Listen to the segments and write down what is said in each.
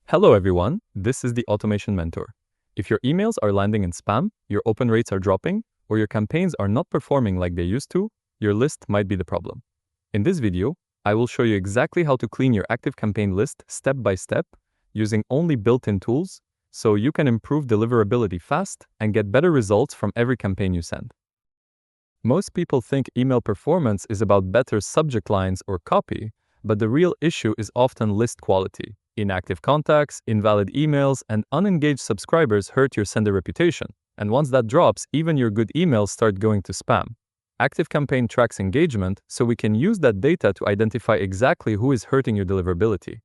Hello everyone, this is the Automation Mentor. If your emails are landing in spam, your open rates are dropping, or your campaigns are not performing like they used to, your list might be the problem. In this video, I will show you exactly how to clean your ActiveCampaign list step by step using only built-in tools so you can improve deliverability fast and get better results from every campaign you send. Most people think email performance is about better subject lines or copy, but the real issue is often list quality. Inactive contacts, invalid emails, and unengaged subscribers hurt your sender reputation. And once that drops, even your good emails start going to spam. ActiveCampaign tracks engagement, so we can use that data to identify exactly who is hurting your deliverability.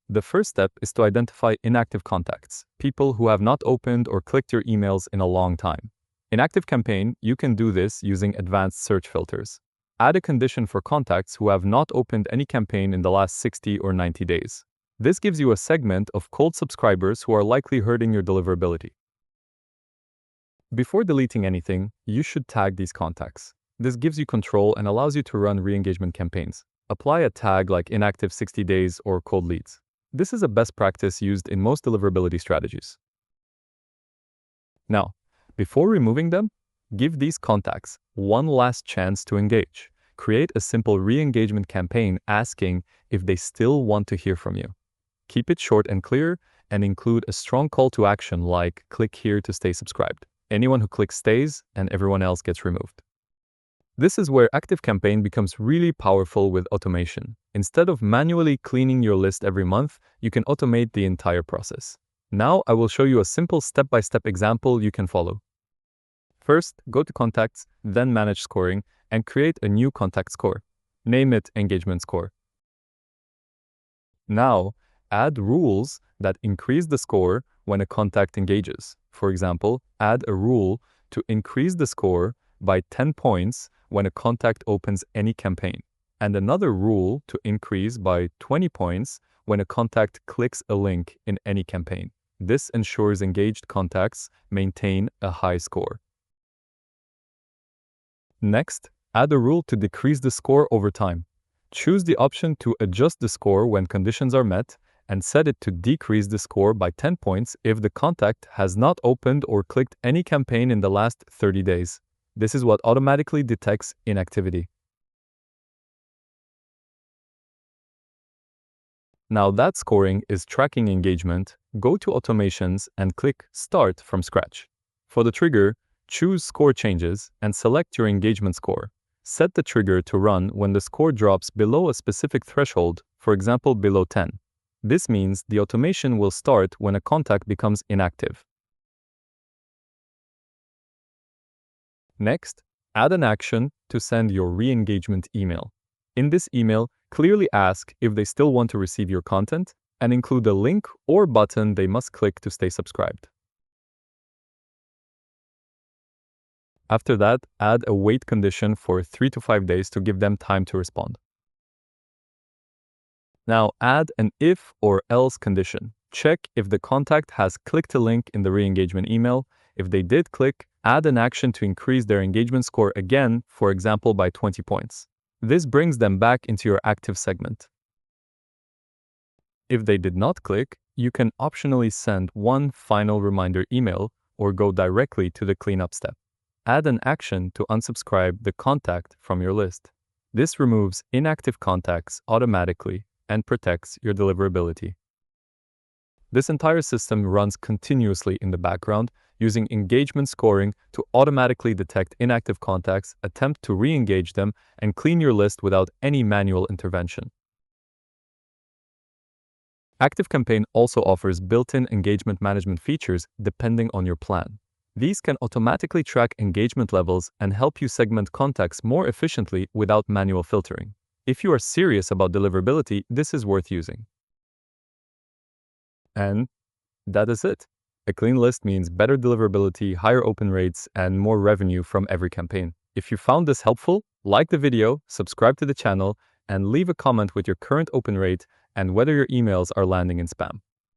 The first step is to identify inactive contacts, people who have not opened or clicked your emails in a long time. In ActiveCampaign, you can do this using advanced search filters. Add a condition for contacts who have not opened any campaign in the last 60 or 90 days. This gives you a segment of cold subscribers who are likely hurting your deliverability. Before deleting anything, you should tag these contacts. This gives you control and allows you to run re-engagement campaigns. Apply a tag like inactive 60 days or cold leads. This is a best practice used in most deliverability strategies. Now, before removing them, give these contacts one last chance to engage. Create a simple re-engagement campaign asking if they still want to hear from you. Keep it short and clear and include a strong call to action like click here to stay subscribed. Anyone who clicks stays and everyone else gets removed. This is where ActiveCampaign becomes really powerful with automation. Instead of manually cleaning your list every month, you can automate the entire process. Now I will show you a simple step-by-step example you can follow. First, go to Contacts, then Manage Scoring, and create a new contact score. Name it Engagement Score. Now, add rules that increase the score when a contact engages. For example, add a rule to increase the score by 10 points when a contact opens any campaign, and another rule to increase by 20 points when a contact clicks a link in any campaign. This ensures engaged contacts maintain a high score. Next, add a rule to decrease the score over time. Choose the option to adjust the score when conditions are met and set it to decrease the score by 10 points if the contact has not opened or clicked any campaign in the last 30 days. This is what automatically detects inactivity. Now that scoring is tracking engagement, go to Automations and click Start from Scratch. For the trigger, choose Score Changes and select your engagement score. Set the trigger to run when the score drops below a specific threshold, for example below 10. This means the automation will start when a contact becomes inactive. Next, add an action to send your re-engagement email. In this email, clearly ask if they still want to receive your content and include a link or button they must click to stay subscribed. After that, add a wait condition for 3 to 5 days to give them time to respond. Now add an if or else condition. Check if the contact has clicked a link in the re-engagement email. If they did click, add an action to increase their engagement score again, for example by 20 points. This brings them back into your active segment. If they did not click, you can optionally send one final reminder email or go directly to the cleanup step. Add an action to unsubscribe the contact from your list. This removes inactive contacts automatically and protects your deliverability. This entire system runs continuously in the background using engagement scoring to automatically detect inactive contacts, attempt to re-engage them, and clean your list without any manual intervention. ActiveCampaign also offers built-in engagement management features depending on your plan. These can automatically track engagement levels and help you segment contacts more efficiently without manual filtering. If you are serious about deliverability, this is worth using. And that is it. A clean list means better deliverability, higher open rates, and more revenue from every campaign. If you found this helpful, like the video, subscribe to the channel, and leave a comment with your current open rate and whether your emails are landing in spam.